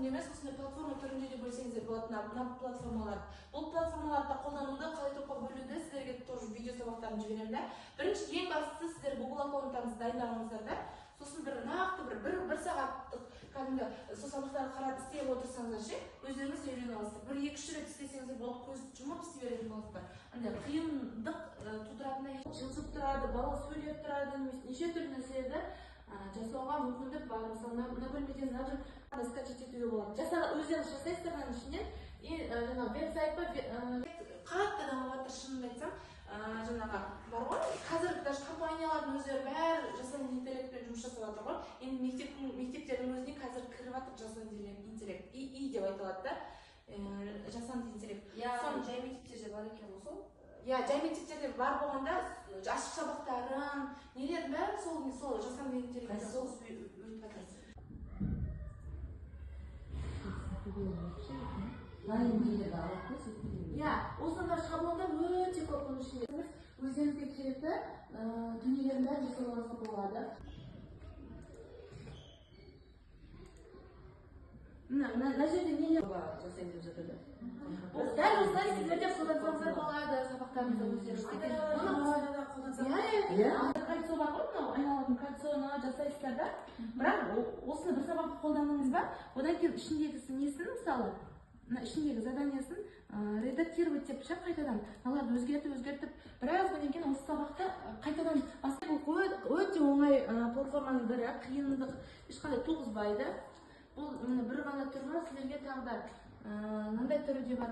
түрінде емес, осындай платформа түрінде де бөлсеңіздер болады мына платформалар. Бұл платформаларда қолдануды қалай топқа бөлуді сіздерге тоже видео сабақтарын жіберемін да. Бірінші ең бастысы сіздер Google аккаунттарыңызды дайындағаныңыздар да. Сосын бір нақты бір сағаттық кәдімгі сол сабақтарды қарап істеп отырсаңыздар ше, өздеріңіз үйреніп аласыздар. 1-2 рет істесеңіздер болды, көз жұмып істей беретін боласыздар. Андай қиындық тудыратындай жылжып тұрады, бала сөйлеп тұрады, неше түрлі нәрселерді жасауға мүмкіндік бар. Мысалы, мына бөлмеден мына бір скачать етуге болады. Өздеріңіз жасайсыздар мынаның ішінен. Жаңағы веб-сайт қатты дамып жатыр, шынымды айтсам. Жаңағы бар ғой, қазір даже компаниялардың өздері бәрі жасанды интеллектпен жұмыс жасап жатыр ғой. Енді мектептердің өзіне қазір кіріп жатыр жасанды интеллект. И деп айтылады да. Жасанды интеллект. Жай мектептерде бар екен ғой сол? Жай мектептерде бар болғанда ашық сабақтарын, нелердің бәрі сол жасанды интеллектке өтіп жатыр. Осындай шаблондар өте көп оның ішінде. Өздеріңізге керекті дүниелердің бәрін жасауыңызға болады. Мына жерде нелер жасайды деп жатыр. Дәл осылай сіздерде қолдансаңыздар болады сабақтарыңызда өздеріңіз. Кольцо бар ғой, мынау айналатын кольцоны жасайсыздар да. Бірақ осыны бір сабақта қолдандыңыз ба, одан кейін ішіндегі несін, мысалы, ішіндегі заданиясын редактировать деп қайтадан аларды өзгертіп, біраздан кейін осы сабақта қайтадан бастап өте оңай платформаның бірі, қиындық ешқандай туғызбайды. Бұл бір ғана түрі, сіздерге тағы да мынандай түрі де бар.